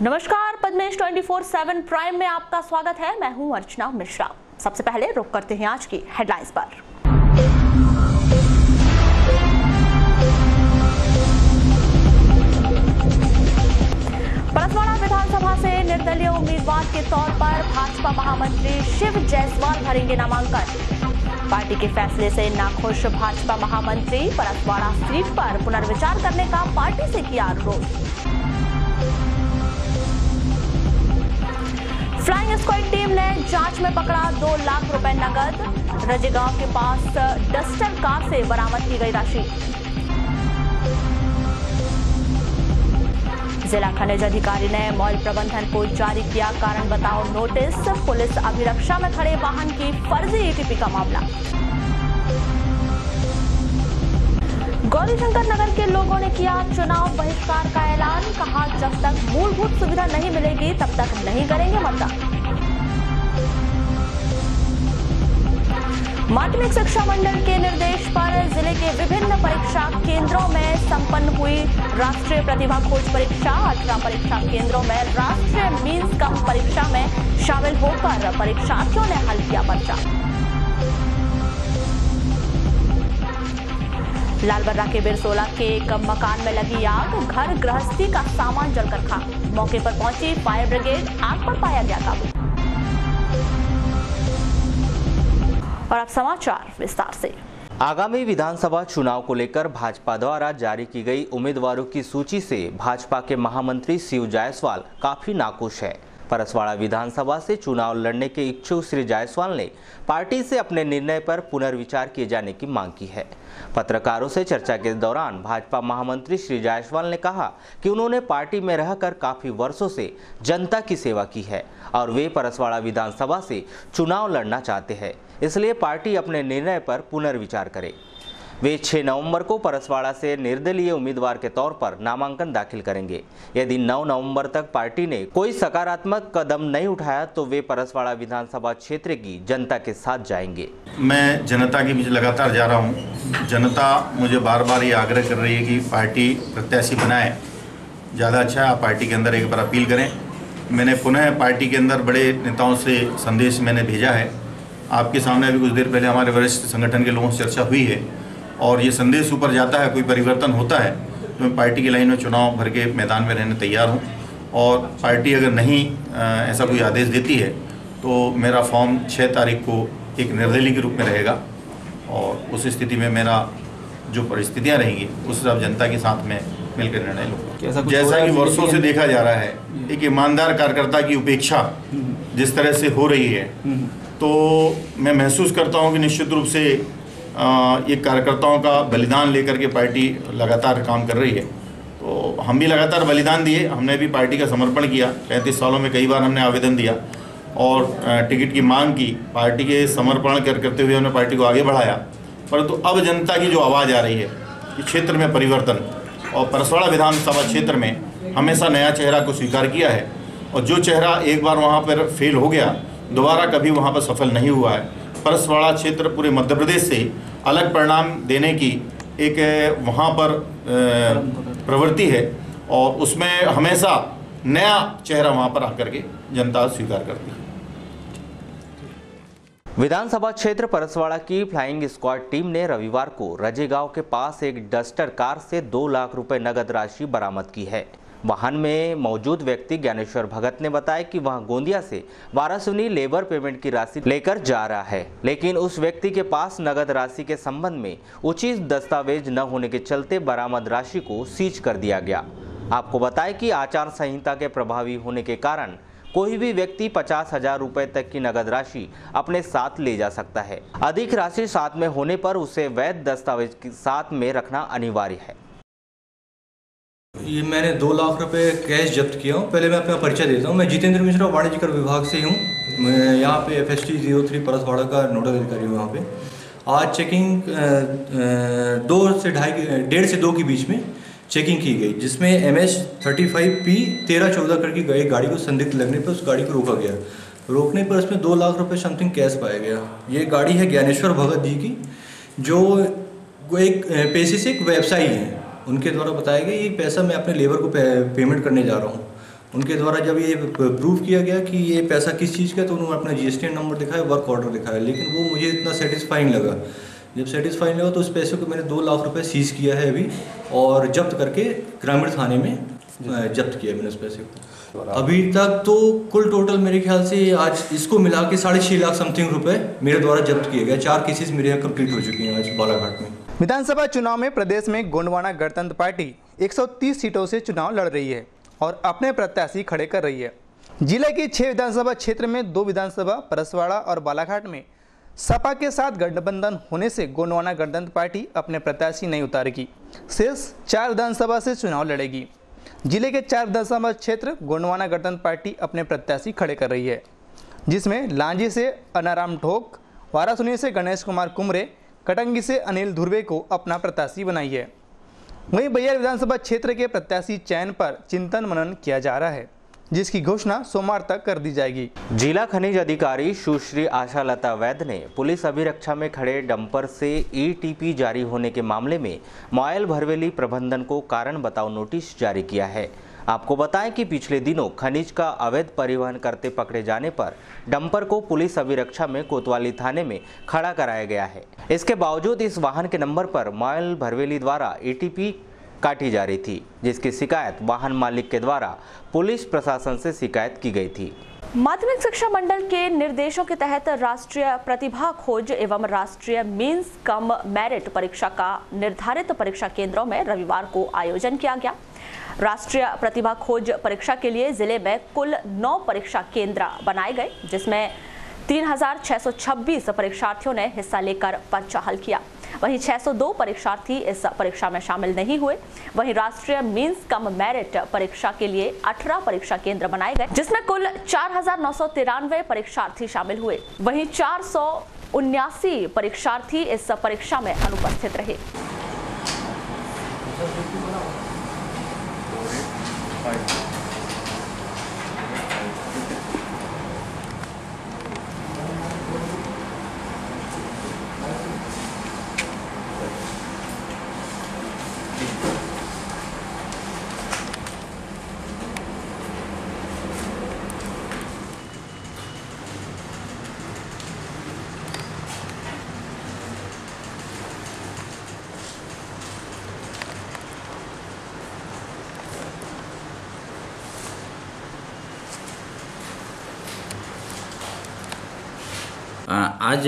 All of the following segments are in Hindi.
नमस्कार, पद्मेश 24/7 प्राइम में आपका स्वागत है। मैं हूं अर्चना मिश्रा। सबसे पहले रुक करते हैं आज की हेडलाइंस पर। परसवाड़ा विधानसभा से निर्दलीय उम्मीदवार के तौर पर भाजपा महामंत्री शिव जायसवाल भरेंगे नामांकन। पार्टी के फैसले से नाखुश भाजपा महामंत्री परसवाड़ा सीट पर पुनर्विचार करने का पार्टी से किया अनुरोध। फ्लाइंग स्क्वाड टीम ने जांच में पकड़ा 2 लाख रुपए नगद। रजेगांव के पास डस्टर कार से बरामद की गई राशि। जिला खनिज अधिकारी ने मॉल प्रबंधन को जारी किया कारण बताओ नोटिस। पुलिस अभिरक्षा में खड़े वाहन की फर्जी एटीपी का मामला। गौरीशंकर नगर के लोगों ने किया चुनाव बहिष्कार का ऐलान। कहा, जब तक मूलभूत सुविधा नहीं मिलेगी तब तक नहीं करेंगे मतदान। माध्यमिक शिक्षा मंडल के निर्देश पर जिले के विभिन्न परीक्षा केंद्रों में संपन्न हुई राष्ट्रीय प्रतिभा खोज परीक्षा। 18 परीक्षा केंद्रों में राष्ट्रीय मीन्स कम परीक्षा में शामिल होकर परीक्षार्थियों ने हल किया पर्चा। लालबर्रा के बिरसोला के एक मकान में लगी आग। घर गृहस्थी का सामान जलकर खाक। मौके पर पहुंची फायर ब्रिगेड, आग पर पाया गया काबू। और अब समाचार विस्तार से। आगामी विधानसभा चुनाव को लेकर भाजपा द्वारा जारी की गई उम्मीदवारों की सूची से भाजपा के महामंत्री शिव जायसवाल काफी नाखुश है। परसवाड़ा विधानसभा से चुनाव लड़ने के इच्छुक श्री जायसवाल ने पार्टी से अपने निर्णय पर पुनर्विचार किए जाने की मांग की है। पत्रकारों से चर्चा के दौरान भाजपा महामंत्री श्री जायसवाल ने कहा कि उन्होंने पार्टी में रहकर काफी वर्षों से जनता की सेवा की है और वे परसवाड़ा विधानसभा से चुनाव लड़ना चाहते हैं, इसलिए पार्टी अपने निर्णय पर पुनर्विचार करे। वे 6 नवंबर को परसवाड़ा से निर्दलीय उम्मीदवार के तौर पर नामांकन दाखिल करेंगे। यदि 9 नवंबर तक पार्टी ने कोई सकारात्मक कदम नहीं उठाया तो वे परसवाड़ा विधानसभा क्षेत्र की जनता के साथ जाएंगे। मैं जनता के बीच लगातार जा रहा हूं। जनता मुझे बार बार ये आग्रह कर रही है कि पार्टी प्रत्याशी बनाए, ज़्यादा अच्छा आप पार्टी के अंदर एक बार अपील करें। मैंने पुनः पार्टी के अंदर बड़े नेताओं से संदेश मैंने भेजा है। आपके सामने अभी कुछ देर पहले हमारे वरिष्ठ संगठन के लोगों से चर्चा हुई है और ये संदेश ऊपर जाता है, कोई परिवर्तन होता है तो मैं पार्टी की लाइन में चुनाव भर के मैदान में रहने तैयार हूँ। और पार्टी अगर नहीं ऐसा कोई आदेश देती है तो मेरा फॉर्म 6 तारीख को एक निर्दलीय के रूप में रहेगा और उस स्थिति में मेरा जो परिस्थितियाँ रहेंगी उस हिसाब जनता के साथ में मिलकर निर्णय लूँगा। जैसा कि वर्षों से देखा जा रहा है, एक ईमानदार कार्यकर्ता की उपेक्षा जिस तरह से हो रही है, तो मैं महसूस करता हूँ कि निश्चित रूप से ये कार्यकर्ताओं का बलिदान लेकर के पार्टी लगातार काम कर रही है। तो हम भी लगातार बलिदान दिए, हमने भी पार्टी का समर्पण किया। 35 सालों में कई बार हमने आवेदन दिया और टिकट की मांग की। पार्टी के समर्पण करते हुए हमने पार्टी को आगे बढ़ाया। परंतु अब जनता की जो आवाज़ आ रही है कि क्षेत्र में परिवर्तन, और परसवाड़ा विधानसभा क्षेत्र में हमेशा नया चेहरा को स्वीकार किया है और जो चेहरा एक बार वहाँ पर फेल हो गया दोबारा कभी वहाँ पर सफल नहीं हुआ है। परसवाड़ा क्षेत्र पूरे मध्य प्रदेश से अलग परिणाम देने की एक वहाँ पर प्रवृत्ति है और उसमें हमेशा नया चेहरा वहाँ पर आकर के जनता स्वीकार करती है। विधानसभा क्षेत्र परसवाड़ा की फ्लाइंग स्क्वाड टीम ने रविवार को रजेगांव के पास एक डस्टर कार से 2 लाख रुपए नगद राशि बरामद की है। वाहन में मौजूद व्यक्ति ज्ञानेश्वर भगत ने बताया कि वह गोंदिया से वारासुनी लेबर पेमेंट की राशि लेकर जा रहा है, लेकिन उस व्यक्ति के पास नगद राशि के संबंध में उचित दस्तावेज न होने के चलते बरामद राशि को सीज कर दिया गया। आपको बताएं कि आचार संहिता के प्रभावी होने के कारण कोई भी व्यक्ति 50,000 रुपए तक की नगद राशि अपने साथ ले जा सकता है। अधिक राशि साथ में होने पर उसे वैध दस्तावेज के साथ में रखना अनिवार्य है। ये मैंने 2 लाख रुपए कैश जब्त किया हूँ। पहले मैं अपना परिचय देता हूँ। मैं जितेंद्र मिश्रा वाणिज्य कर विभाग से हूँ। मैं यहाँ पे FST 03 परसवाड़ा का नोडल अधिकारी हूँ। यहाँ पे आज चेकिंग 1:30 से 2 के बीच में चेकिंग की गई, जिसमें MS 35P 1314 करके गई गाड़ी को संदिग्ध लगने पर उस गाड़ी को रोका गया। रोकने पर उसमें 2 लाख रुपए समथिंग कैश पाया गया। ये गाड़ी है ज्ञानेश्वर भगत जी की, जो एक पेशे से एक व्यवसायी हैं। उनके द्वारा बताया गया ये पैसा मैं अपने लेबर को पेमेंट करने जा रहा हूँ। उनके द्वारा जब ये प्रूव किया गया कि ये पैसा किस चीज़ का है, तो उन्होंने अपना GST नंबर दिखाया, वर्क ऑर्डर दिखाया, लेकिन वो मुझे इतना सेटिस्फाइंग लगा। जब सेटिस्फाइंग लगा तो उस पैसे को मैंने 2 लाख रुपए सीज़ किया है अभी, और जब्त करके ग्रामीण थाने में जब्त किया मैंने उस पैसे को। अभी तक तो कुल टोटल मेरे ख्याल से आज इसको मिला के 6.5 लाख समथिंग रुपए मेरे द्वारा जब्त किए गए। 4 केसेस मेरे यहाँ कंप्लीट हो चुकी हैं आज बालाघाट में। विधानसभा चुनाव में प्रदेश में गोंडवाना गणतंत्र पार्टी 130 सीटों से चुनाव लड़ रही है और अपने प्रत्याशी खड़े कर रही है। जिले की 6 विधानसभा क्षेत्र में 2 विधानसभा परसवाड़ा और बालाघाट में सपा के साथ गठबंधन होने से गोंडवाना गणतंत्र पार्टी अपने प्रत्याशी नहीं उतारेगी। शेष 4 विधानसभा से चुनाव लड़ेगी। जिले के 4 विधानसभा क्षेत्र गोंडवाना गणतंत्र पार्टी अपने प्रत्याशी खड़े कर रही है, जिसमें लांजी से अनाराम ढोक, वारासुनी से गणेश कुमार कुमरे, कटंगी से अनिल धुर्वे को अपना प्रत्याशी बनाई है। वहीं बैयर विधानसभा क्षेत्र के प्रत्याशी चयन पर चिंतन मनन किया जा रहा है, जिसकी घोषणा सोमवार तक कर दी जाएगी। जिला खनिज अधिकारी सुश्री आशा लता वैद्य ने पुलिस अभिरक्षा में खड़े डंपर से ETP जारी होने के मामले में मॉयल भरवेली प्रबंधन को कारण बताओ नोटिस जारी किया है। आपको बताएं कि पिछले दिनों खनिज का अवैध परिवहन करते पकड़े जाने पर डंपर को पुलिस अभिरक्षा में कोतवाली थाने में खड़ा कराया गया है। इसके बावजूद इस वाहन के नंबर पर मॉयल भरवेली द्वारा ETP काटी जा रही थी, जिसकी शिकायत वाहन मालिक के द्वारा पुलिस प्रशासन से शिकायत की गई थी। माध्यमिक शिक्षा मंडल के निर्देशों के तहत राष्ट्रीय प्रतिभा खोज एवं राष्ट्रीय मीन्स कम मेरिट परीक्षा का निर्धारित परीक्षा केंद्रों में रविवार को आयोजन किया गया। राष्ट्रीय प्रतिभा खोज परीक्षा के लिए जिले में कुल 9 परीक्षा केंद्र बनाए गए, जिसमें 3626 परीक्षार्थियों ने हिस्सा लेकर पर्चा हल किया। वहीं 602 परीक्षार्थी इस परीक्षा में शामिल नहीं हुए। वहीं राष्ट्रीय मीन्स कम मेरिट परीक्षा के लिए 18 परीक्षा केंद्र बनाए गए, जिसमें कुल 4993 परीक्षार्थी शामिल हुए। वहीं 479 परीक्षार्थी इस परीक्षा में अनुपस्थित रहे। आज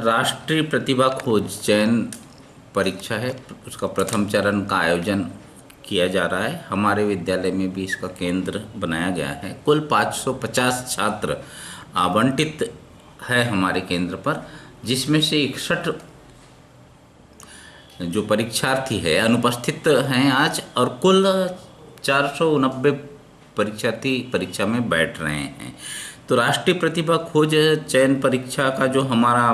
राष्ट्रीय प्रतिभा खोज चयन परीक्षा है, उसका प्रथम चरण का आयोजन किया जा रहा है। हमारे विद्यालय में भी इसका केंद्र बनाया गया है। कुल 550 छात्र आवंटित है हमारे केंद्र पर, जिसमें से 61 जो परीक्षार्थी है अनुपस्थित हैं आज, और कुल 490 परीक्षार्थी परीक्षा में बैठ रहे हैं। तो राष्ट्रीय प्रतिभा खोज चयन परीक्षा का जो हमारा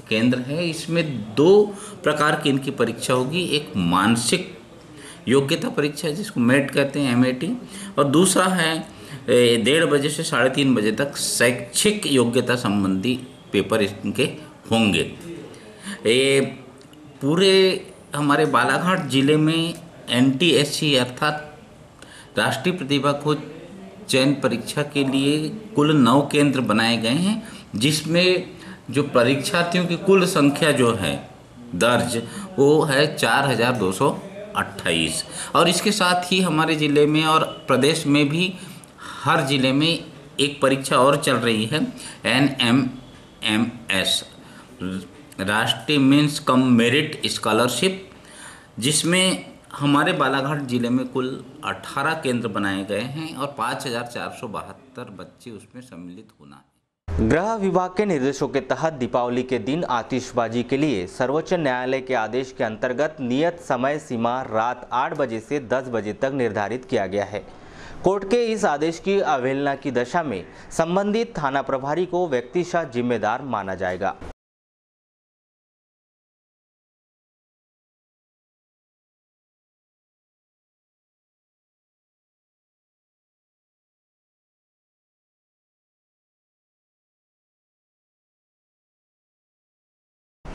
केंद्र है, इसमें 2 प्रकार की इनकी परीक्षा होगी। एक मानसिक योग्यता परीक्षा जिसको MET कहते हैं, MAT, और दूसरा है 1:30 बजे से 3:30 बजे तक शैक्षिक योग्यता संबंधी पेपर इनके होंगे। ये पूरे हमारे बालाघाट जिले में NTSC अर्थात राष्ट्रीय प्रतिभा खोज चयन परीक्षा के लिए कुल 9 केंद्र बनाए गए हैं, जिसमें जो परीक्षार्थियों की कुल संख्या जो है दर्ज वो है 4228। और इसके साथ ही हमारे ज़िले में और प्रदेश में भी हर ज़िले में एक परीक्षा और चल रही है, NMMS राष्ट्रीय मीन्स कम मेरिट स्कॉलरशिप, जिसमें हमारे बालाघाट जिले में कुल 18 केंद्र बनाए गए हैं और 5472 बच्चे उसमें सम्मिलित होना है। गृह विभाग के निर्देशों के तहत दीपावली के दिन आतिशबाजी के लिए सर्वोच्च न्यायालय के आदेश के अंतर्गत नियत समय सीमा रात 8 बजे से 10 बजे तक निर्धारित किया गया है। कोर्ट के इस आदेश की अवहेलना की दशा में संबंधित थाना प्रभारी को व्यक्तिशः जिम्मेदार माना जाएगा।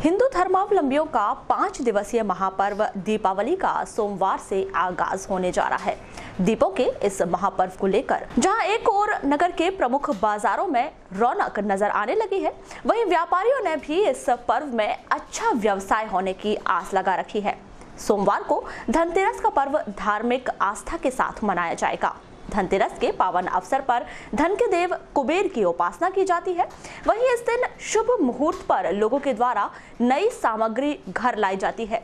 हिंदू धर्मावलंबियों का 5 दिवसीय महापर्व दीपावली का सोमवार से आगाज होने जा रहा है। दीपों के इस महापर्व को लेकर जहां एक ओर नगर के प्रमुख बाजारों में रौनक नजर आने लगी है, वहीं व्यापारियों ने भी इस पर्व में अच्छा व्यवसाय होने की आस लगा रखी है। सोमवार को धनतेरस का पर्व धार्मिक आस्था के साथ मनाया जाएगा। धनतेरस के पावन अवसर पर धन के देव कुबेर की उपासना की जाती है। वहीं इस दिन शुभ मुहूर्त पर लोगों के द्वारा नई सामग्री घर लाई जाती है।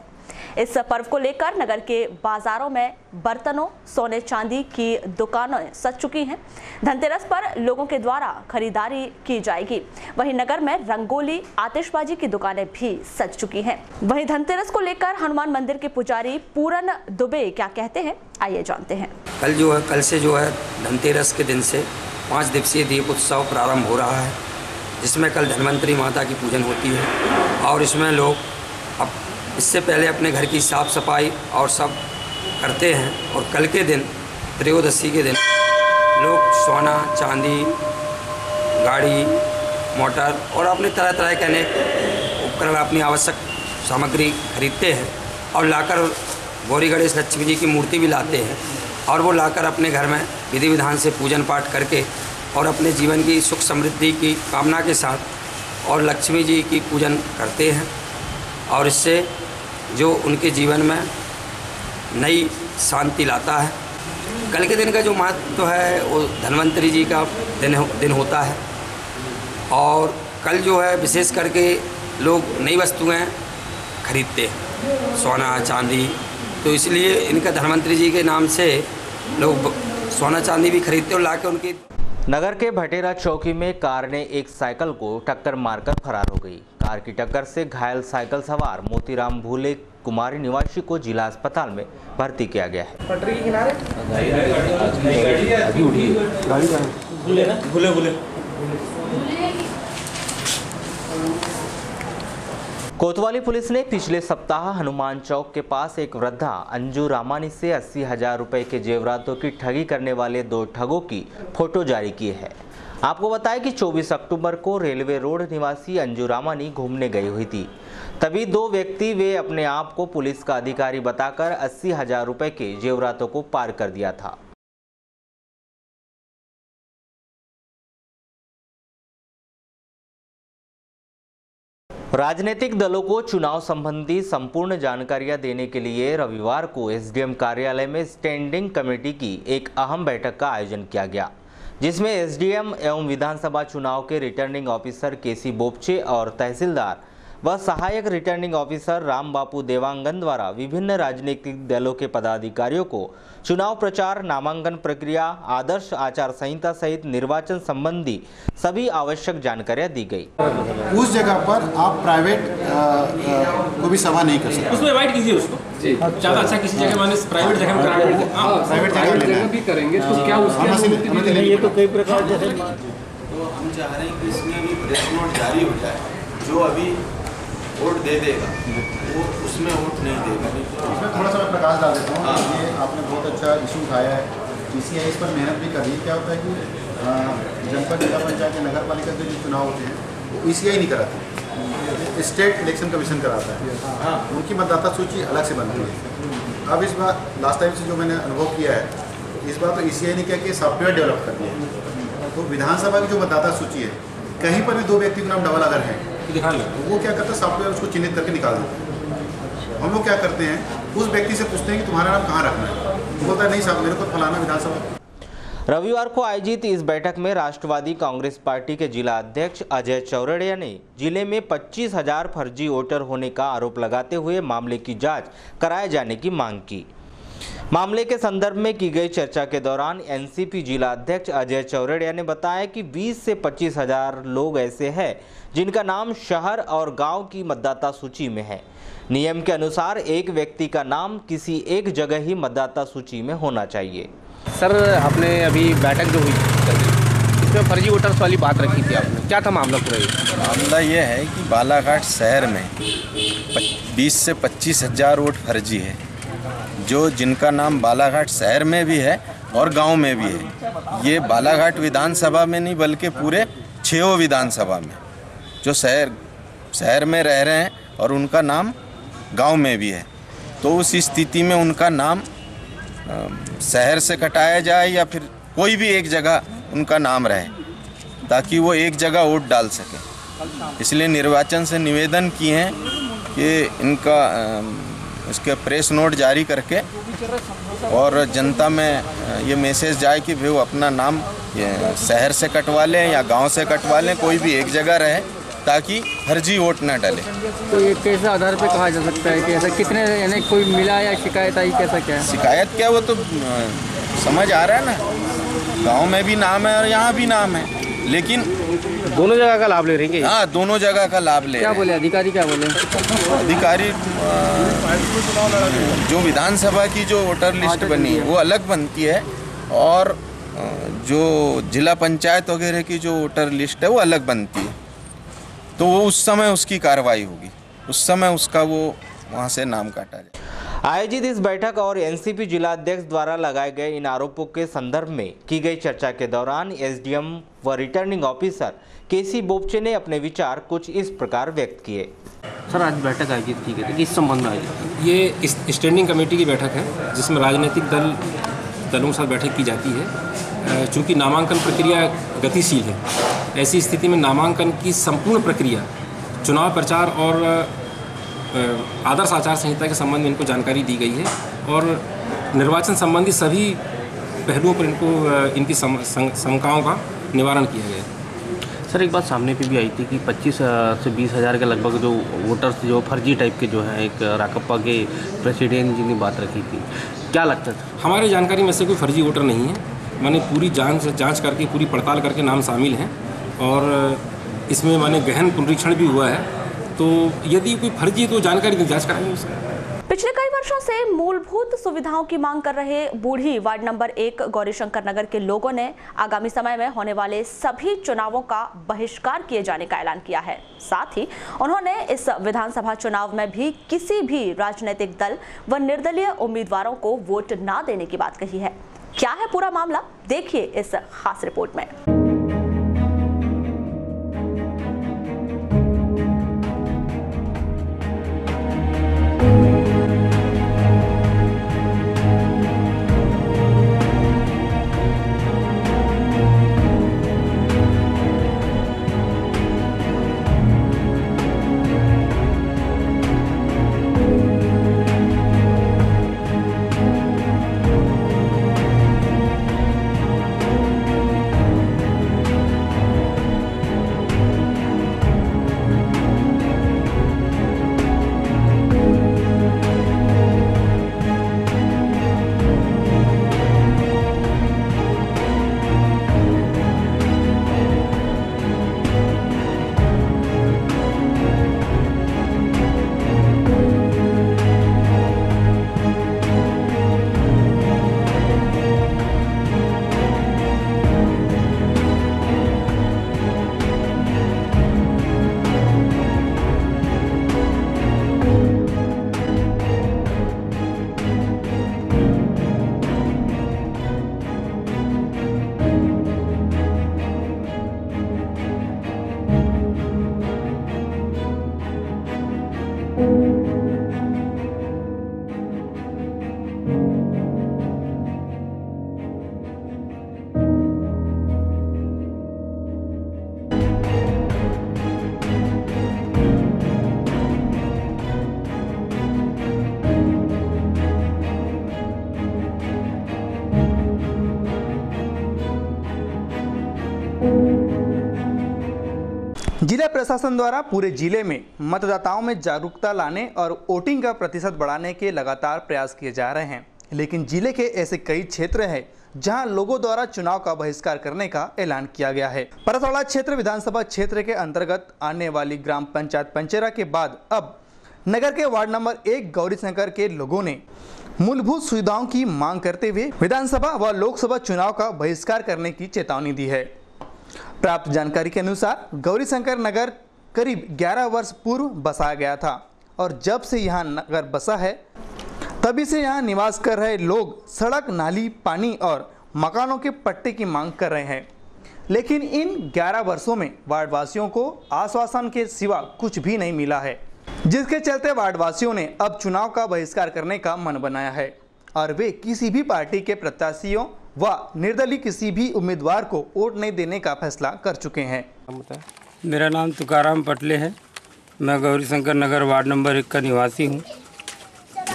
इस पर्व को लेकर नगर के बाजारों में बर्तनों, सोने चांदी की दुकानें सज चुकी हैं। धनतेरस पर लोगों के द्वारा खरीदारी की जाएगी। वहीं नगर में रंगोली, आतिशबाजी की दुकानें भी सज चुकी हैं। वहीं धनतेरस को लेकर हनुमान मंदिर के पुजारी पूरन दुबे क्या कहते हैं, आइए जानते हैं। कल से धनतेरस के दिन से 5 दिवसीय दीप उत्सव प्रारंभ हो रहा है, जिसमें कल धन्वंतरी माता की पूजन होती है और इसमें लोग अब इससे पहले अपने घर की साफ़ सफाई और सब करते हैं। और कल के दिन त्रयोदशी के दिन लोग सोना, चांदी, गाड़ी, मोटर और अपने तरह तरह के अनेक उपकरण, अपनी आवश्यक सामग्री खरीदते हैं और लाकर गौरी गणेश लक्ष्मी जी की मूर्ति भी लाते हैं और वो लाकर अपने घर में विधि विधान से पूजन पाठ करके और अपने जीवन की सुख समृद्धि की कामना के साथ और लक्ष्मी जी की पूजन करते हैं और इससे जो उनके जीवन में नई शांति लाता है। कल के दिन का जो महत्व है वो धन्वंतरी जी का दिन होता है और कल जो है विशेष करके लोग नई वस्तुएं खरीदते हैं, सोना चांदी, तो इसलिए इनका धन्वंतरी जी के नाम से लोग सोना चांदी भी खरीदते और लाके उनकी। नगर के भटेरा चौकी में कार ने एक साइकिल को टक्कर मारकर फरार हो गई। कार की टक्कर से घायल साइकिल सवार मोतीराम भूले कुमारी निवासी को जिला अस्पताल में भर्ती किया गया है। पटरी के किनारे कोतवाली पुलिस ने पिछले सप्ताह हनुमान चौक के पास एक वृद्धा अंजू रामानी से 80,000 रुपए के जेवरातों की ठगी करने वाले 2 ठगों की फोटो जारी की है। आपको बताया कि 24 अक्टूबर को रेलवे रोड निवासी अंजू रामानी घूमने गई हुई थी। तभी 2 व्यक्ति वे अपने आप को पुलिस का अधिकारी बताकर 80,000 रुपए के जेवरातों को पार कर दिया था। राजनीतिक दलों को चुनाव संबंधी संपूर्ण जानकारियां देने के लिए रविवार को एसडीएम कार्यालय में स्टैंडिंग कमेटी की एक अहम बैठक का आयोजन किया गया, जिसमें एसडीएम एवं विधानसभा चुनाव के रिटर्निंग ऑफिसर केसी बोपचे और तहसीलदार व सहायक रिटर्निंग ऑफिसर राम बापू देवांगन द्वारा विभिन्न राजनीतिक दलों के पदाधिकारियों को चुनाव प्रचार, नामांकन प्रक्रिया, आदर्श आचार संहिता सहित निर्वाचन संबंधी सभी आवश्यक जानकारियां दी गई। उस जगह पर आप प्राइवेट को भी सभा नहीं कर सकते। उसमें इनवाइट कीजिए उसको, ज़्यादा अच्छा किसी जगह माने प्राइवेट जगह में कराना, प्राइवेट जगह भी करेंगे तो क्या उसके ये तो कई प्रकार जैसे तो हम चाह रहे हैं कि इसमें भी प्रेस नोट जारी हो जाए, जो अभी वोट दे देगा वो उसमें वोट नहीं देगा। इसमें थोड़ा सा मैं प्रकाश डाल देता हूँ। ये आपने बहुत अच्छा इशू उठाया है, DCI इस पर मेहनत भी कर रही है। क्या होता है कि जनपद, जिला पंचायत, नगर पालिका के जो चुनाव होते हैं वो ECI नहीं कराती, स्टेट इलेक्शन कमीशन कराता है। उनकी मतदाता सूची अलग से बनती है। अब इस बार लास्ट टाइम से जो मैंने अनुभव किया है, इस बार तो ECI ने क्या किया, सॉफ्टवेयर डेवलप कर दिया। तो विधानसभा की जो मतदाता सूची है, कहीं पर भी 2 व्यक्ति के नाम डबल अगर है तो वो क्या करता है, सॉफ्टवेयर उसको चिन्हित करके निकाल देता है। हम लोग क्या करते हैं, उस व्यक्ति से पूछते हैं कि तुम्हारा नाम कहाँ रखना है, वो बोलता है नहीं साहब मेरे को फलाना विधानसभा। रविवार को आयोजित इस बैठक में राष्ट्रवादी कांग्रेस पार्टी के जिला अध्यक्ष अजय चौरड़िया ने जिले में 25,000 फर्जी वोटर होने का आरोप लगाते हुए मामले की जांच कराए जाने की मांग की। मामले के संदर्भ में की गई चर्चा के दौरान एनसीपी जिला अध्यक्ष अजय चौरड़िया ने बताया कि 20 से 25,000 लोग ऐसे हैं जिनका नाम शहर और गांव की मतदाता सूची में है। नियम के अनुसार एक व्यक्ति का नाम किसी एक जगह ही मतदाता सूची में होना चाहिए। सर, आपने अभी बैठक जो हुई इसमें फर्जी वोटर्स वाली बात रखी थी आपने, क्या था मामला पूरा? मामला ये है कि बालाघाट शहर में 20 से 25,000 वोट फर्जी है, जो जिनका नाम बालाघाट शहर में भी है और गांव में भी है। ये बालाघाट विधानसभा में नहीं बल्कि पूरे 6 विधानसभा में जो शहर में रह रहे हैं और उनका नाम गांव में भी है। तो उस स्थिति में उनका नाम शहर से कटाया जाए या फिर कोई भी एक जगह उनका नाम रहे ताकि वो एक जगह वोट डाल सके। इसलिए निर्वाचन से निवेदन किए हैं कि इनका उसके प्रेस नोट जारी करके और जनता में ये मैसेज जाए कि भाई वो अपना नाम शहर से कटवा लें या गांव से कटवा लें, कोई भी एक जगह रहे ताकि फर्जी वोट न डाले। तो ये कैसे आधार पे कहा जा सकता है कि ऐसा कितने यानी कोई मिला या शिकायत आई, कैसा क्या है? शिकायत क्या, वो तो समझ आ रहा है ना, गांव में भी नाम है और यहाँ भी नाम है, लेकिन दोनों जगह का लाभ ले रहे हैं। हाँ, दोनों जगह का लाभ ले। क्या बोले अधिकारी, क्या बोले अधिकारी? जो विधानसभा की जो वोटर लिस्ट बनी है वो अलग बनती है और जो जिला पंचायत वगैरह की जो वोटर लिस्ट है वो अलग बनती है। तो वो उस समय उसकी कार्रवाई होगी, उस समय उसका वो वहाँ से नाम काटा जाए। आयोजित इस बैठक और एनसीपी जिला अध्यक्ष द्वारा लगाए गए इन आरोपों के संदर्भ में की गई चर्चा के दौरान एसडीएम व रिटर्निंग ऑफिसर केसी बोपचे ने अपने विचार कुछ इस प्रकार व्यक्त किए। सर, आज बैठक आयोजित की गई, किस संबंध में आयोजित? ये स्टैंडिंग कमेटी की बैठक है जिसमें राजनीतिक दलों के साथ बैठक की जाती है। चूँकि नामांकन प्रक्रिया गतिशील है, ऐसी स्थिति में नामांकन की संपूर्ण प्रक्रिया, चुनाव प्रचार और आदर्श आचार संहिता के संबंध में इनको जानकारी दी गई है और निर्वाचन संबंधी सभी पहलुओं पर इनकी शंकाओं का निवारण किया गया है। सर, एक बात सामने पे भी आई थी कि 25 से 20 हज़ार के लगभग जो वोटर्स जो फर्जी टाइप के जो हैं, एक राकप्पा के प्रेसिडेंट जी ने बात रखी थी, क्या लगता है? हमारी जानकारी में से कोई फर्जी वोटर नहीं है। मैंने पूरी जांच करके, पूरी पड़ताल करके नाम शामिल हैं और इसमें मैंने गहन पुनरीक्षण भी हुआ है। तो यदि कोई फर्जी है तो जानकारी जांच कराएंगे उसका। पिछले कई वर्षों से मूलभूत सुविधाओं की मांग कर रहे बूढ़ी वार्ड नंबर 1 गौरीशंकर नगर के लोगों ने आगामी समय में होने वाले सभी चुनावों का बहिष्कार किए जाने का ऐलान किया है। साथ ही उन्होंने इस विधानसभा चुनाव में भी किसी भी राजनीतिक दल व निर्दलीय उम्मीदवारों को वोट न देने की बात कही है। क्या है पूरा मामला, देखिए इस खास रिपोर्ट में। जिला प्रशासन द्वारा पूरे जिले में मतदाताओं में जागरूकता लाने और वोटिंग का प्रतिशत बढ़ाने के लगातार प्रयास किए जा रहे हैं, लेकिन जिले के ऐसे कई क्षेत्र हैं जहां लोगों द्वारा चुनाव का बहिष्कार करने का ऐलान किया गया है। परसवाड़ा क्षेत्र विधानसभा क्षेत्र के अंतर्गत आने वाली ग्राम पंचायत पंचेरा के बाद अब नगर के वार्ड नंबर 1 गौरीशंकर के लोगों ने मूलभूत सुविधाओं की मांग करते हुए विधानसभा व लोकसभा चुनाव का बहिष्कार करने की चेतावनी दी है। प्राप्त जानकारी के अनुसार गौरीशंकर नगर करीब 11 वर्ष पूर्व बसाया गया था और जब से यहां नगर बसा है तभी से यहां निवास कर रहे लोग सड़क, नाली, पानी और मकानों के पट्टे की मांग कर रहे हैं, लेकिन इन 11 वर्षों में वार्ड वासियों को आश्वासन के सिवा कुछ भी नहीं मिला है। जिसके चलते वार्डवासियों ने अब चुनाव का बहिष्कार करने का मन बनाया है और वे किसी भी पार्टी के प्रत्याशियों व निर्दलीय किसी भी उम्मीदवार को वोट नहीं देने का फैसला कर चुके हैं। मेरा नाम तुकाराम पटले है। मैं गौरी शंकर नगर वार्ड नंबर 1 का निवासी हूँ।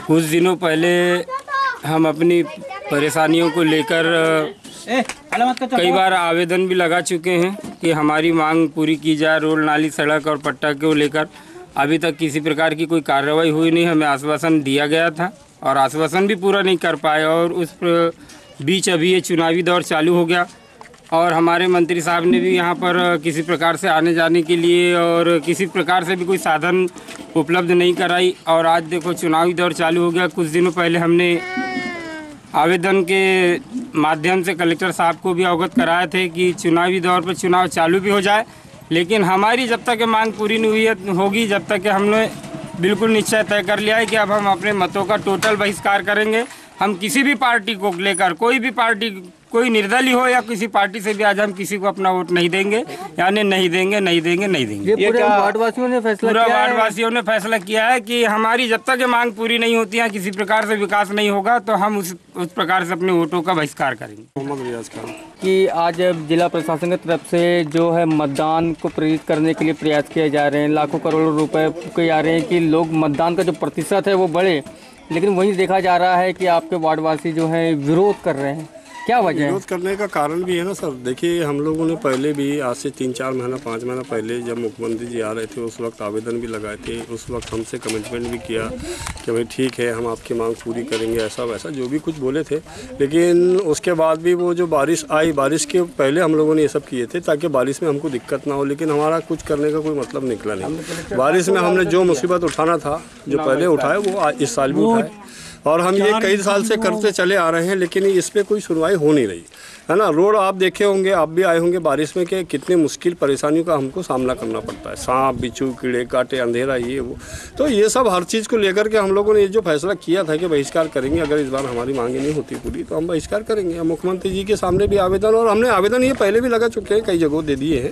कुछ दिनों पहले हम अपनी परेशानियों को लेकर कई बार आवेदन भी लगा चुके हैं कि हमारी मांग पूरी की जाए। रोड, नाली, सड़क और पट्टा को लेकर अभी तक किसी प्रकार की कोई कार्रवाई हुई नहीं। हमें आश्वासन दिया गया था और आश्वासन भी पूरा नहीं कर पाए और उस बीच अभी ये चुनावी दौर चालू हो गया और हमारे मंत्री साहब ने भी यहाँ पर किसी प्रकार से आने जाने के लिए और किसी प्रकार से भी कोई साधन उपलब्ध नहीं कराई और आज देखो चुनावी दौर चालू हो गया। कुछ दिनों पहले हमने आवेदन के माध्यम से कलेक्टर साहब को भी अवगत कराए थे कि चुनावी दौर पर चुनाव चालू भी हो जाए, लेकिन हमारी जब तक मांग पूरी नहीं होगी जब तक हमने बिल्कुल निश्चय तय कर लिया है कि अब हम अपने मतों का टोटल बहिष्कार करेंगे। हम किसी भी पार्टी को लेकर, कोई भी पार्टी, कोई निर्दलीय हो या किसी पार्टी से भी आज हम किसी को अपना वोट नहीं देंगे, यानी नहीं देंगे। ये पूरे वार्डवासियों ने फैसला किया है। वार्डवासियों ने फैसला किया है कि हमारी जब तक ये मांग पूरी नहीं होती है, किसी प्रकार से विकास नहीं होगा तो हम उस प्रकार से अपने वोटों का बहिष्कार करेंगे। मोहम्मद रियाज खान कि आज जिला प्रशासन की तरफ से जो है मतदान को प्रेरित करने के लिए प्रयास किए जा रहे हैं, लाखों करोड़ों रुपए किए जा रहे हैं कि लोग मतदान का जो प्रतिशत है वो बढ़े, लेकिन वहीं देखा जा रहा है कि आपके वार्डवासी जो हैं विरोध कर रहे हैं। क्या वजह है? विरोध करने का कारण भी है ना सर। देखिए, हम लोगों ने पहले भी आज से 3-4 महीना 5 महीना पहले जब मुख्यमंत्री जी आ रहे थे उस वक्त आवेदन भी लगाए थे। उस वक्त हमसे कमिटमेंट भी किया कि भाई ठीक है हम आपकी मांग पूरी करेंगे, ऐसा वैसा जो भी कुछ बोले थे। लेकिन उसके बाद भी वो जो बारिश आई, बारिश के पहले हम लोगों ने ये सब किए थे ताकि बारिश में हमको दिक्कत ना हो, लेकिन हमारा कुछ करने का कोई मतलब निकला नहीं। बारिश में हमने जो मुसीबत उठाना था, जो पहले उठाए वो इस साल भी उठाए और हम ये कई साल से करते चले आ रहे हैं, लेकिन इस पर कोई सुनवाई हो नहीं रही है ना। रोड आप देखे होंगे, आप भी आए होंगे बारिश में कि कितनी मुश्किल परेशानियों का हमको सामना करना पड़ता है। सांप, बिच्छू, कीड़े काटे, अंधेरा, ये वो। तो ये सब हर चीज़ को लेकर के हम लोगों ने ये जो फैसला किया था कि बहिष्कार करेंगे, अगर इस बार हमारी मांगे नहीं होती पूरी तो हम बहिष्कार करेंगे। मुख्यमंत्री जी के सामने भी आवेदन, और हमने आवेदन ये पहले भी लगा चुके हैं, कई जगहों दे दिए हैं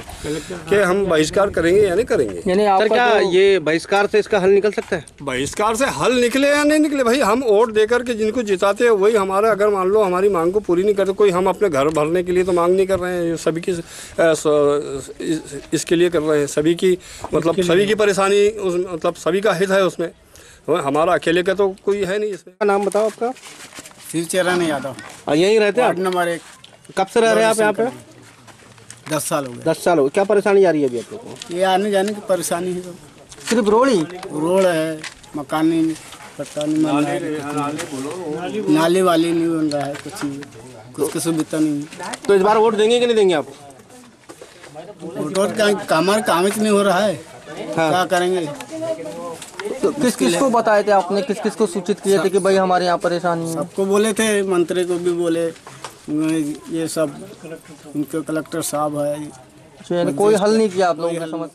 कि हम बहिष्कार करेंगे या नहीं करेंगे। सर, क्या ये बहिष्कार से इसका हल निकल सकता है? बहिष्कार से हल निकले या नहीं निकले, भाई हम वोट देकर के जिनको जिताते हैं वही हमारा, अगर मान लो हमारी मांग को पूरी नहीं करते, कोई हम अपने घर भरने के लिए तो मांग नहीं कर रहे हैं, सभी की इसके लिए कर रहे हैं, सभी की मतलब सभी की परेशानी मतलब सभी का हित है उसमें, हमारा अकेले का तो कोई है नहीं इसमें। नाम बताओ आपका? शिवचरण यादव। यहीं रहते हैं? Ward number 1। कब से रह रहे हैं आप यहाँ पे? 10 साल हो गए। 10 साल हो गए। क्या परेशानी आ रही है अभी आप लोगों को? ये आने जाने की परेशानी है। तो सिर्फ रोड ही? रोड है, मकान नहीं, पट्टा नहीं बन रहा है, नाली वाली नहीं बन रहा है, कुछ की सुविधा नहीं। तो इस बार वोट देंगे कि नहीं देंगे आप? वोट का हमारे काम ही नहीं हो रहा है। हाँ। क्या करेंगे? तो किस किस को बताए थे आपने, किस किस को सूचित किए थे कि भाई हमारे यहाँ परेशानी है? सबको बोले थे, मंत्री को भी बोले, ये सब उनके कलेक्टर साहब है। कोई हल नहीं किया आप लोगों ने? समझ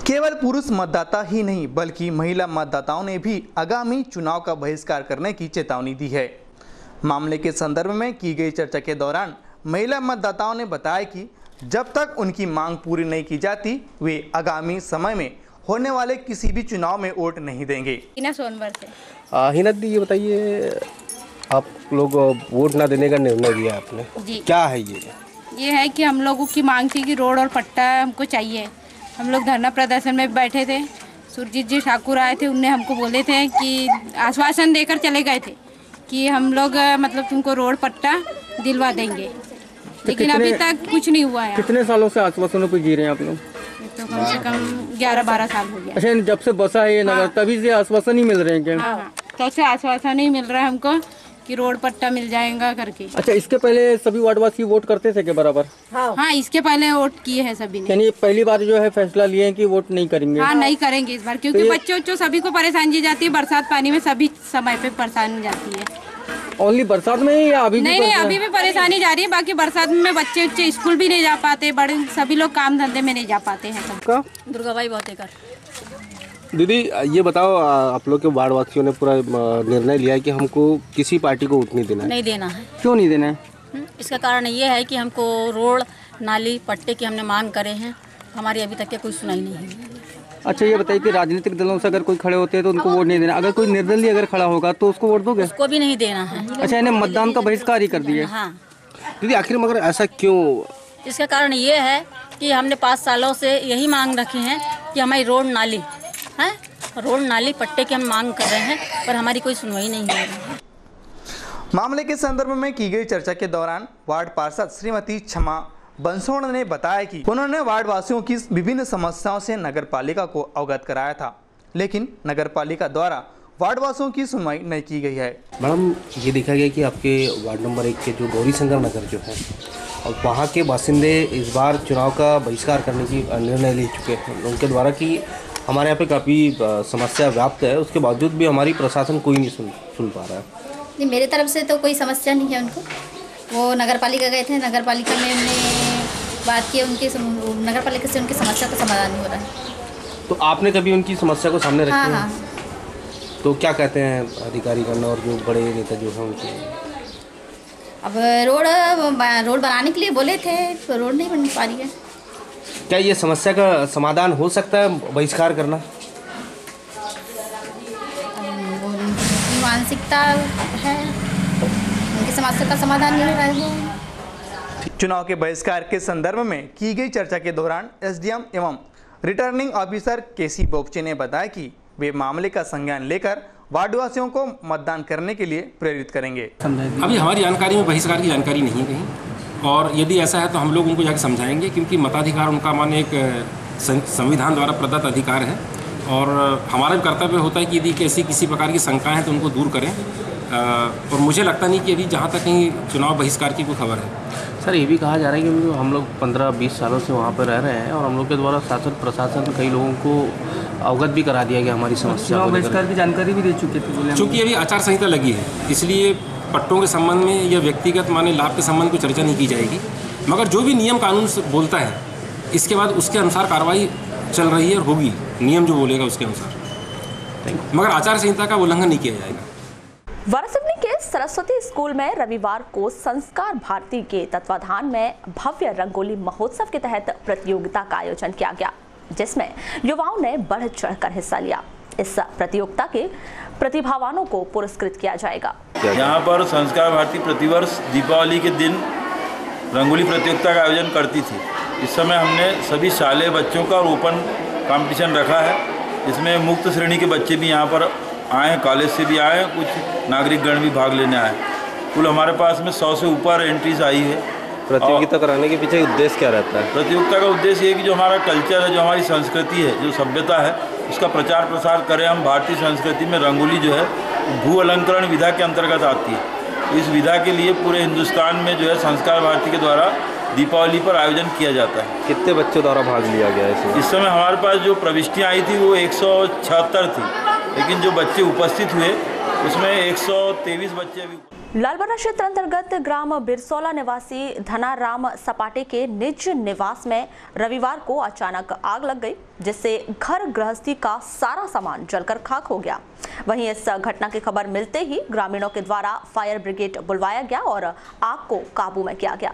केवल पुरुष मतदाता ही नहीं बल्कि महिला मतदाताओं ने भी आगामी चुनाव का बहिष्कार करने की चेतावनी दी है। मामले के संदर्भ में की गई चर्चा के दौरान महिला मतदाताओं ने बताया कि जब तक उनकी मांग पूरी नहीं की जाती वे आगामी समय में होने वाले किसी भी चुनाव में वोट नहीं देंगे। हिना सोनभर से। हिना दी, ये बताइए, आप लोग वोट ना देने का निर्णय लिया आपने जी। क्या है ये है कि हम लोगों की मांग थी कि रोड और पट्टा हमको चाहिए। हम लोग धरना प्रदर्शन में बैठे थे, सुरजीत जी ठाकुर आए थे, उनने हमको बोले थे कि आश्वासन देकर चले गए थे कि हम लोग मतलब तुमको रोड पट्टा दिलवा देंगे, लेकिन अभी तक कुछ नहीं हुआ है। कितने सालों से आश्वासनों पे जी रहे हैं आप लोग? तो कम से कम 11-12 साल हो गया। अच्छा, जब से बसा है ये नगर तभी से आश्वासन ही मिल रहे हैं क्या? हाँ, तब से आश्वासन ही मिल रहा है हमको कि रोड पट्टा मिल जाएगा करके। अच्छा, इसके पहले सभी वार्डवासी वोट करते थे क्या बराबर? हाँ, इसके पहले वोट किए हैं सभी ने। यानी पहली बार जो है फैसला लिए हैं कि वोट नहीं करेंगे? हाँ, नहीं करेंगे इस बार, क्योंकि बच्चों सभी को परेशानी जाती है, बरसात पानी में सभी समय पे परेशानी जाती है। ओनली बरसात में ही या अभी भी? नहीं, अभी भी परेशानी जा रही है। बाकी बरसात में बच्चे स्कूल भी नहीं जा पाते, बड़े सभी लोग काम धंधे में नहीं जा पाते हैं। सबका दुर्गाबाई बहुतेकर। दीदी, ये बताओ, आप लोग के वार्डवासियों ने पूरा निर्णय लिया है कि हमको किसी पार्टी को वोट नहीं देना है? नहीं देना है। क्यों नहीं देना है? इसका कारण ये है कि हमको रोड, नाली, पट्टे की हमने मांग करे हैं, हमारी अभी तक के कोई सुनाई नहीं हुई। अच्छा ये बताइए कि राजनीतिक दलों से अगर कोई खड़े होते हैं तो उनको वोट नहीं देना, अगर कोई निर्दलीय अगर खड़ा होगा तो उसको वोट दोगे? उसको भी नहीं देना है। अच्छा, इन्हें मतदान का बहिष्कार ही कर दिया। हाँ दीदी, आखिर मगर ऐसा क्यों? इसका कारण ये है कि हमने 5 सालों से यही मांग रखी है कि हमारी रोड नाली है, रोड नाली पट्टे की हम मांग कर रहे हैं, पर हमारी कोई सुनवाई नहीं हो रही है। मामले के संदर्भ में की गई चर्चा के दौरान वार्ड पार्षद श्रीमती क्षमा बंसोड़ ने बताया कि उन्होंने वार्ड वासियों की विभिन्न समस्याओं से नगर पालिका को अवगत कराया था, लेकिन नगर पालिका द्वारा वार्ड वासियों की सुनवाई नहीं की गई है। मैडम, ये देखा गया कि आपके वार्ड नंबर 1 के जो गौरी शंकर नगर जो है, और वहाँ के बासिंदे इस बार चुनाव का बहिष्कार करने की निर्णय ले चुके हैं उनके द्वारा कि हमारे यहाँ पे काफ़ी समस्या व्याप्त है, उसके बावजूद भी हमारी प्रशासन कोई नहीं सुन पा रहा है। नहीं, मेरे तरफ से तो कोई समस्या नहीं है उनको। वो नगर पालिका गए थे, नगर पालिका में हमने बात की, उनके नगर पालिका से उनकी समस्या का समाधान नहीं हो रहा है। तो आपने कभी उनकी समस्या को सामने रखा है? हाँ। तो क्या कहते हैं अधिकारीगण और जो बड़े नेता जो हैं उनके? अब रोड बनाने के लिए बोले थे, तो रोड नहीं बन पा रही है। क्या ये समस्या का समाधान हो सकता है बहिष्कार करना? मानसिकता है, उनकी समस्या का समाधान नहीं हो रहा है। चुनाव के बहिष्कार के संदर्भ में की गई चर्चा के दौरान एसडीएम एवं रिटर्निंग ऑफिसर केसी बोपचे ने बताया कि वे मामले का संज्ञान लेकर वार्डवासियों को मतदान करने के लिए प्रेरित करेंगे। अभी हमारी जानकारी में बहिष्कार की जानकारी नहीं है कहीं, और यदि ऐसा है तो हम लोग उनको जाकर समझाएंगे, क्योंकि मताधिकार उनका माने एक संविधान द्वारा प्रदत्त अधिकार है, और हमारा भी कर्तव्य होता है कि यदि किसी प्रकार की शंकाएं हैं तो उनको दूर करें। और मुझे लगता नहीं कि अभी जहाँ तक कहीं चुनाव बहिष्कार की कोई खबर है। सर, ये भी कहा जा रहा है कि हम लोग 15-20 सालों से वहाँ पर रह रहे हैं और हम लोग के द्वारा शासन प्रशासन कई लोगों को अवगत भी करा दिया गया हमारी समस्या बहिष्कार की जानकारी भी दे चुके थे। चूँकि अभी आचार संहिता लगी है, इसलिए पट्टों के संबंध में या व्यक्तिगत माने लाभ के संबंध में चर्चा नहीं की जाएगी, मगर जो भी नियम कानून बोलता है इसके बाद उसके अनुसार कार्रवाई चल रही है और होगी, नियम जो बोलेगा उसके अनुसार, मगर आचार संहिता का उल्लंघन नहीं किया जाएगा। वारासिवनी के सरस्वती स्कूल में रविवार को संस्कार भारती के तत्वाधान में भव्य रंगोली महोत्सव के तहत प्रतियोगिता का आयोजन किया गया, जिसमें युवाओं ने बढ़ चढ़कर हिस्सा लिया। इस प्रतियोगिता के प्रतिभावानों को पुरस्कृत किया जाएगा। यहाँ पर संस्कार भारती प्रतिवर्ष दीपावली के दिन रंगोली प्रतियोगिता का आयोजन करती थी। इस समय हमने सभी शालेय बच्चों का ओपन कंपटीशन रखा है, इसमें मुक्त श्रेणी के बच्चे भी यहाँ पर आए, कॉलेज से भी आए, कुछ नागरिकगण भी भाग लेने आए। कुल हमारे पास में 100 से ऊपर एंट्रीज आई है। प्रतियोगिता कराने के पीछे उद्देश्य क्या रहता है? प्रतियोगिता का उद्देश्य ये कि जो हमारा कल्चर है, जो हमारी संस्कृति है, जो सभ्यता है, उसका प्रचार प्रसार करें हम। भारतीय संस्कृति में रंगोली जो है भू अलंकरण विधा के अंतर्गत आती है। इस विधा के लिए पूरे हिंदुस्तान में जो है संस्कार भारती के द्वारा दीपावली पर आयोजन किया जाता है। कितने बच्चों द्वारा भाग लिया गया है? इस समय हमारे पास जो प्रविष्टियाँ आई थी वो 176 थी, लेकिन जो बच्चे उपस्थित हुए उसमें 123 बच्चे अभी। लालबर्रा क्षेत्र अंतर्गत ग्राम बिरसौला निवासी धनाराम सपाटे के निज निवास में रविवार को अचानक आग लग गई, जिससे घर गृहस्थी का सारा सामान जलकर खाक हो गया। वहीं इस घटना की खबर मिलते ही ग्रामीणों के द्वारा फायर ब्रिगेड बुलवाया गया और आग को काबू में किया गया।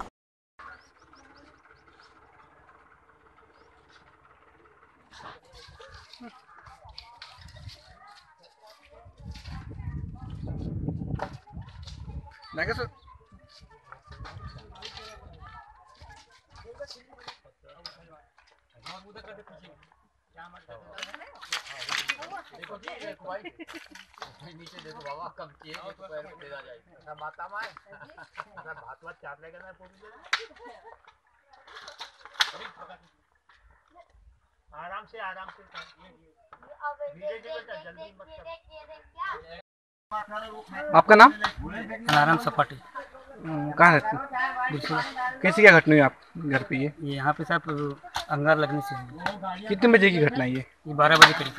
नीचे देखो बाबा, कम किए तो पैर पे दे जाए माता माए भात वात चाट लेगा ना आराम से जल्दी मत। आपका नाम? धनाराम सपाटे। कहाँ रहते हैं? कैसी क्या घटना हुई आप घर पे? ये यहाँ पे साहब अंगार लगने से हुई। कितने बजे की घटना है ये? 12 बजे करीब।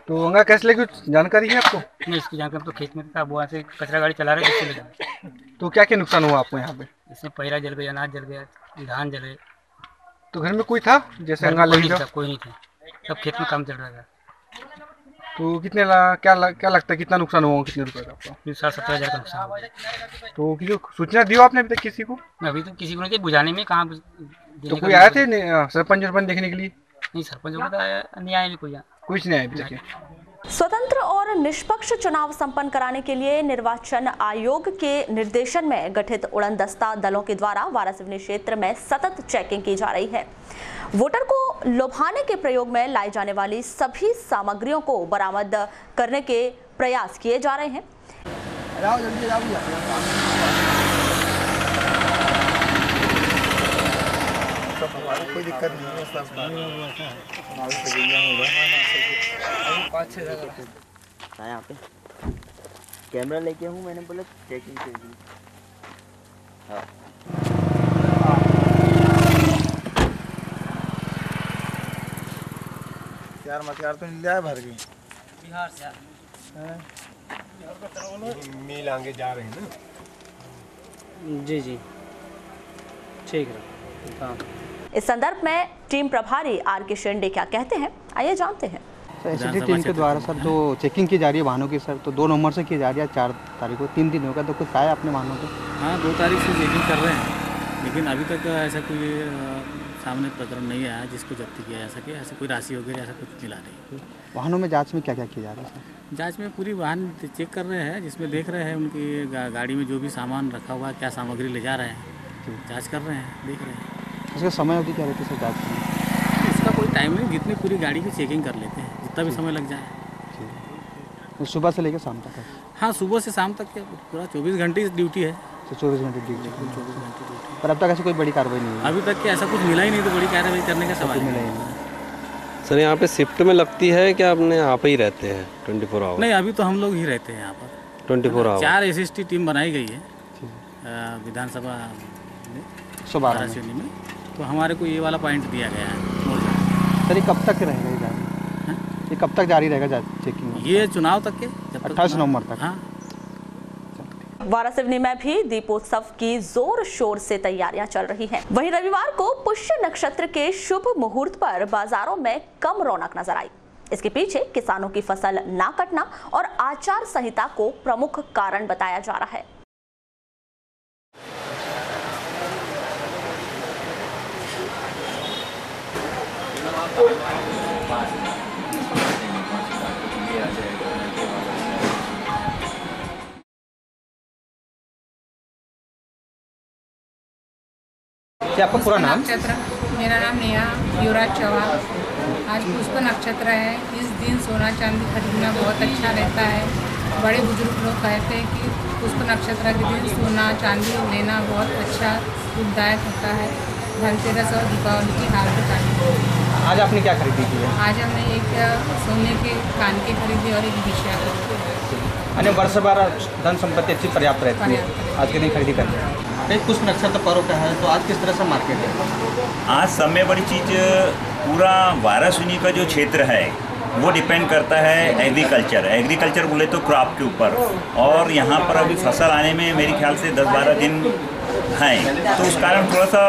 तो अंगार कैसे लगी, कुछ जानकारी है आपको? नहीं, इसकी जानकारी तो खेत में था, वहाँ से कचरा गाड़ी चला रहे थे, लगा। तो क्या क्या नुकसान हुआ आपको यहाँ पे? इसमें पहिरा जल गया, अनाज जल गया, धान जल गए। तो घर में कोई था जैसे अंगार लगी? कोई नहीं था, सब खेत में काम चल रहा था। तो कितने क्या लगता है कितना नुकसान हुआ, कितने रुपए का आपका? 60-70 हज़ार का नुकसान हुआ। तो सूचना दी आपने अभी तक किसी को? अभी तो किसी को नहीं, बुझाने में कहाँ। तो कोई आए थे सरपंच देखने के लिए? नहीं सरपंच को तो नहीं आया, नहीं कोई कुछ नहीं आया अभी तक। स्वतंत्र और निष्पक्ष चुनाव संपन्न कराने के लिए निर्वाचन आयोग के निर्देशन में गठित उड़नदस्ता दलों के द्वारा वारासिवनी क्षेत्र में सतत चेकिंग की जा रही है। वोटर को लुभाने के प्रयोग में लाई जाने वाली सभी सामग्रियों को बरामद करने के प्रयास किए जा रहे हैं। कोई दिक्कत नहीं है, सब यहाँ पे कैमरा लेके हूँ, मैंने बोला चेकिंग के लिए। हाँ यार मतियार तो नहीं लिया भर गई बिहार से मिल आगे जा रहे हैं ना। जी जी ठीक है। इस संदर्भ में टीम प्रभारी आर के शिंदे क्या कहते हैं, आइए जानते हैं। एसडी टीम के द्वारा सर जो चेकिंग की जा रही है वाहनों की सर, तो 2 नवंबर से की जा रही है, 4 तारीख को 3 दिन होगा, तो कुछ आया अपने वाहनों को? हाँ 2 तारीख से चेकिंग कर रहे हैं, लेकिन अभी तक ऐसा कोई सामने प्रकरण नहीं आया जिसको जब्त किया जा सके, ऐसा कोई राशि वगैरह ऐसा कुछ मिला नहीं। वाहनों में जाँच में क्या क्या किया जा रहा है सर? जांच में पूरी वाहन चेक कर रहे हैं, जिसमें देख रहे हैं उनकी गाड़ी में जो भी सामान रखा हुआ है, क्या सामग्री ले जा रहे हैं, जांच कर रहे हैं, देख रहे हैं। इसका समय अवधि क्या रहती है सर जाँच में? इसका कोई टाइम नहीं, जितनी पूरी गाड़ी की चेकिंग कर लेते हैं, जितना भी समय लग जाए। तो सुबह से लेकर शाम तक है? हाँ सुबह से शाम तक के पूरा 24 घंटे ड्यूटी है। तो 24 घंटे ड्यूटी, 24 घंटे ड्यूटी। पर अब तक ऐसी कोई बड़ी कार्रवाई नहीं हुई? अभी तक के ऐसा कुछ मिला ही नहीं, तो बड़ी कार्रवाई करने का सवाल मिला ही नहीं। सर यहाँ पे शिफ्ट में लगती है क्या अपने यहाँ पे ही रहते हैं 24 आवर? नहीं अभी तो हम लोग ही रहते हैं यहाँ पर 24 आवर। 4 SST टीम बनाई गई है विधानसभा वाराणसी में, तो हमारे को ये वाला पॉइंट दिया गया है। सर ये कब तक रहेगा ये जारी? ये कब तक जारी रहेगा चेकिंग? ये चुनाव तक के 28 नवंबर तक। हाँ। वारासिवनी में भी दीपोत्सव की जोर शोर से तैयारियां चल रही हैं। वहीं रविवार को पुष्य नक्षत्र के शुभ मुहूर्त पर बाजारों में कम रौनक नजर आई। इसके पीछे किसानों की फसल ना कटना और आचार संहिता को प्रमुख कारण बताया जा रहा है। क्या आपका पूरा नाम? मेरा नाम नेहा युवराज चौहान। आज पुष्प नक्षत्र है, इस दिन सोना चांदी खरीदना बहुत अच्छा रहता है। बड़े बुजुर्ग लोग कहते हैं कि पुष्प नक्षत्र के दिन सोना चांदी लेना बहुत अच्छा लाभदायक होता है। धनतेरस और दीपावली की हार्दिक बधाई। आज आपने क्या खरीदी की है? आज हमने एक सोने के कान के खरीदे और एक बिछिया खरीदी। अन्य वर्ष भर धन संपत्ति अच्छी पर्याप्त रहती है, आज के दिन खरीदी करते हैं। पुष्प नक्षत्र पर्व का है, तो आज किस तरह से मार्केट है? आज सबसे बड़ी चीज़ पूरा वारासिवनी का जो क्षेत्र है वो डिपेंड करता है एग्रीकल्चर बोले तो क्रॉप के ऊपर, और यहाँ पर अभी फसल आने में मेरे ख्याल से 10-12 दिन हैं, तो उस कारण थोड़ा सा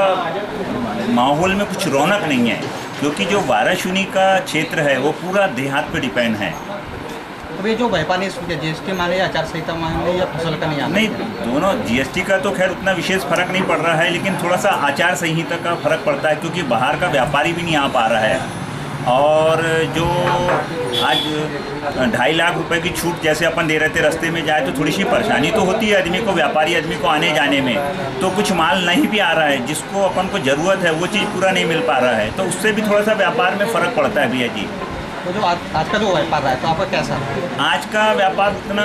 माहौल में कुछ रौनक नहीं है, क्योंकि जो वारासिवनी का क्षेत्र है वो पूरा देहात पे डिपेंड है। अब ये जो व्यापारी GST माने या आचार संहिता माने या फसल का नहीं आना? नहीं, दोनों GST का तो खैर उतना विशेष फर्क नहीं पड़ रहा है, लेकिन थोड़ा सा आचार संहिता का फर्क पड़ता है, क्योंकि बाहर का व्यापारी भी नहीं आ पा रहा है। और जो आज 2.5 लाख रुपए की छूट जैसे अपन दे रहे थे, रास्ते में जाए तो थोड़ी सी परेशानी तो होती है आदमी को, व्यापारी आदमी को आने जाने में, तो कुछ माल नहीं भी आ रहा है, जिसको अपन को ज़रूरत है वो चीज़ पूरा नहीं मिल पा रहा है, तो उससे भी थोड़ा सा व्यापार में फ़र्क पड़ता है भैया जी। तो जो आज का जो व्यापार रहा है तो आपका कैसा? आज का व्यापार उतना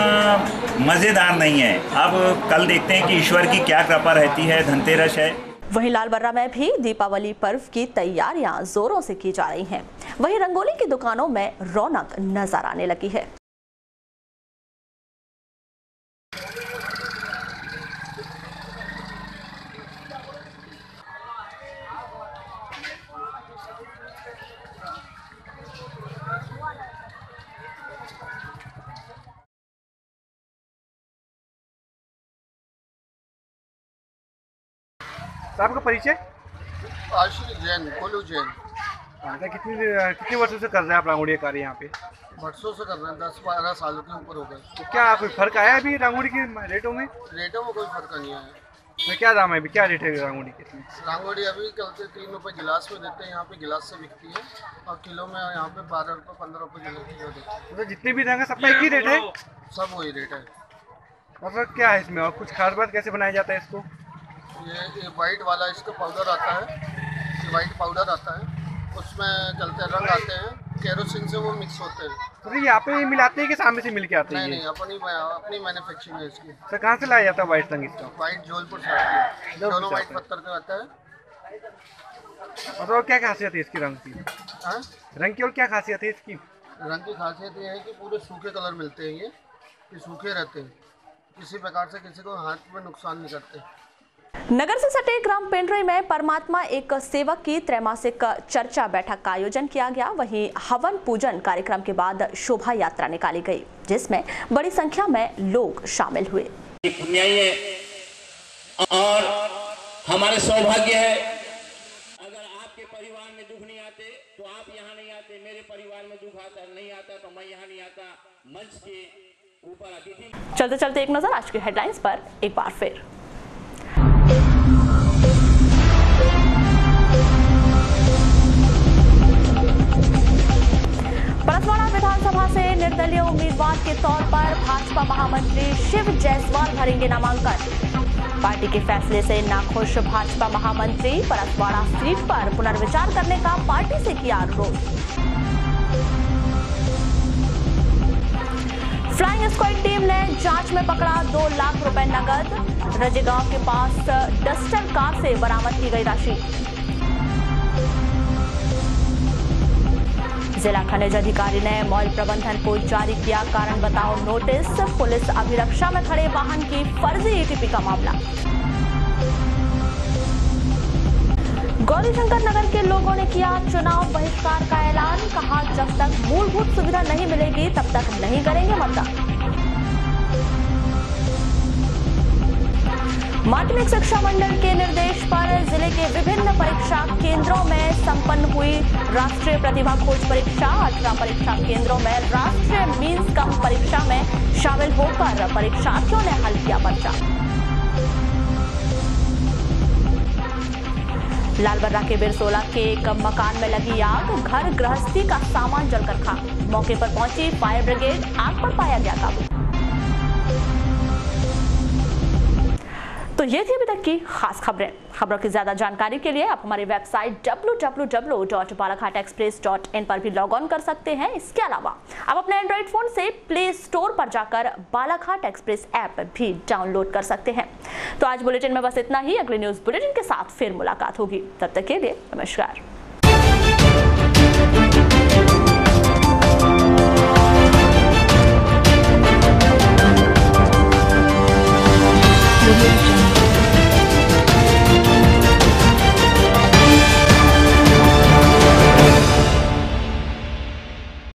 मज़ेदार नहीं है। अब कल देखते हैं कि ईश्वर की क्या कृपा रहती है, धनतेरस है। वहीं लालबर्रा में भी दीपावली पर्व की तैयारियां जोरों से की जा रही हैं। वहीं रंगोली की दुकानों में रौनक नजर आने लगी है। आपका परिचय? आशीष जैन, कोलू जैन। कितनी वर्षों से कर रहे हैं आप रंगोली कार्य यहाँ पे? वर्षों से कर रहे हैं, 10-12 सालों के ऊपर हो गए। तो क्या कोई फर्क आया अभी रंगोली के रेटों में? रेटों में कोई फर्क नहीं आया। तो क्या दाम है अभी, क्या रेट है रंगोली के? रंगोली अभी चलते 3 रुपये गिलास में देते हैं, यहाँ पे गिलास से बिकती है, और किलो में यहाँ पे 12 रुपये 15 रुपये किलो देते हैं। तो जितने भी रंग है सबका एक ही रेट है? सब वही रेट है। मतलब क्या है इसमें, और कुछ खास बात कैसे बनाया जाता है इसको? ये वाइट वाला इसका पाउडर आता है, ये वाइट पाउडर आता है, उसमें चलते रंग आते हैं, केरोसिन से वो मिक्स होते हैं। तो यहाँ पे मिलाते हैं कि सामने से मिल के आते हैं? नहीं, अपनी मैन्युफैक्चरिंग है इसकी। सर कहाँ से लाया जाता है वाइट रंग इसका? वाइट जोधपुर से आती है, दोनों वाइट पत्थर का आता है। और क्या खासियत है इसकी रंग की? रंग की और क्या खासियत है इसकी? रंग की खासियत ये है कि पूरे सूखे कलर मिलते हैं, ये सूखे रहते हैं, किसी प्रकार से किसी को हाथ में नुकसान नहीं करते। नगर से सटे ग्राम पेंड्री में परमात्मा एक सेवक की त्रैमासिक चर्चा बैठक का आयोजन किया गया। वहीं हवन पूजन कार्यक्रम के बाद शोभा यात्रा निकाली गई, जिसमें बड़ी संख्या में लोग शामिल हुए। और हमारे सौभाग्य है, अगर आपके परिवार में दुख नहीं आते तो आप यहाँ नहीं आते, मेरे परिवार में दुख आता नहीं आता तो मैं यहाँ नहीं आता। मंच के ऊपर अतिथि। चलते चलते एक नजर आज की हेडलाइंस पर एक बार फिर। परसवाड़ा विधानसभा से निर्दलीय उम्मीदवार के तौर पर भाजपा महामंत्री शिव जायसवाल भरेंगे नामांकन। पार्टी के फैसले से नाखुश भाजपा महामंत्री परसवाड़ा सीट पर पुनर्विचार करने का पार्टी से किया अनुरोध। फ्लाइंग स्क्वाड टीम ने जांच में पकड़ा 2 लाख रुपए नगद। रजेगांव के पास डस्टर कार से बरामद की गई राशि। जिला खनिज अधिकारी ने मॉल प्रबंधन को जारी किया कारण बताओ नोटिस। पुलिस अभिरक्षा में खड़े वाहन की फर्जी एटीपी का मामला। गौरीशंकर नगर के लोगों ने किया चुनाव बहिष्कार का ऐलान। कहा जब तक मूलभूत सुविधा नहीं मिलेगी तब तक नहीं करेंगे मतदान। माध्यमिक शिक्षा मंडल के निर्देश पर जिले के विभिन्न परीक्षा केंद्रों में संपन्न हुई राष्ट्रीय प्रतिभा खोज परीक्षा। 18 परीक्षा केंद्रों में राष्ट्रीय मींस कम परीक्षा में शामिल होकर परीक्षार्थियों ने हल किया पर्चा। लालबर्रा के बिरसोला के एक मकान में लगी आग। घर गृहस्थी का सामान जलकर खाक। मौके पर पहुंची फायर ब्रिगेड, आग पर पाया गया काबू। तो ये थी अभी तक की खास खबरें। खबरों की ज्यादा जानकारी के लिए आप हमारी वेबसाइट www.balaghatexpress.in पर भी लॉग ऑन कर सकते हैं। इसके अलावा आप अपने एंड्रॉइड फोन से प्ले स्टोर पर जाकर बालाघाट एक्सप्रेस ऐप भी डाउनलोड कर सकते हैं। तो आज बुलेटिन में बस इतना ही। अगले न्यूज बुलेटिन के साथ फिर मुलाकात होगी, तब तक के लिए नमस्कार।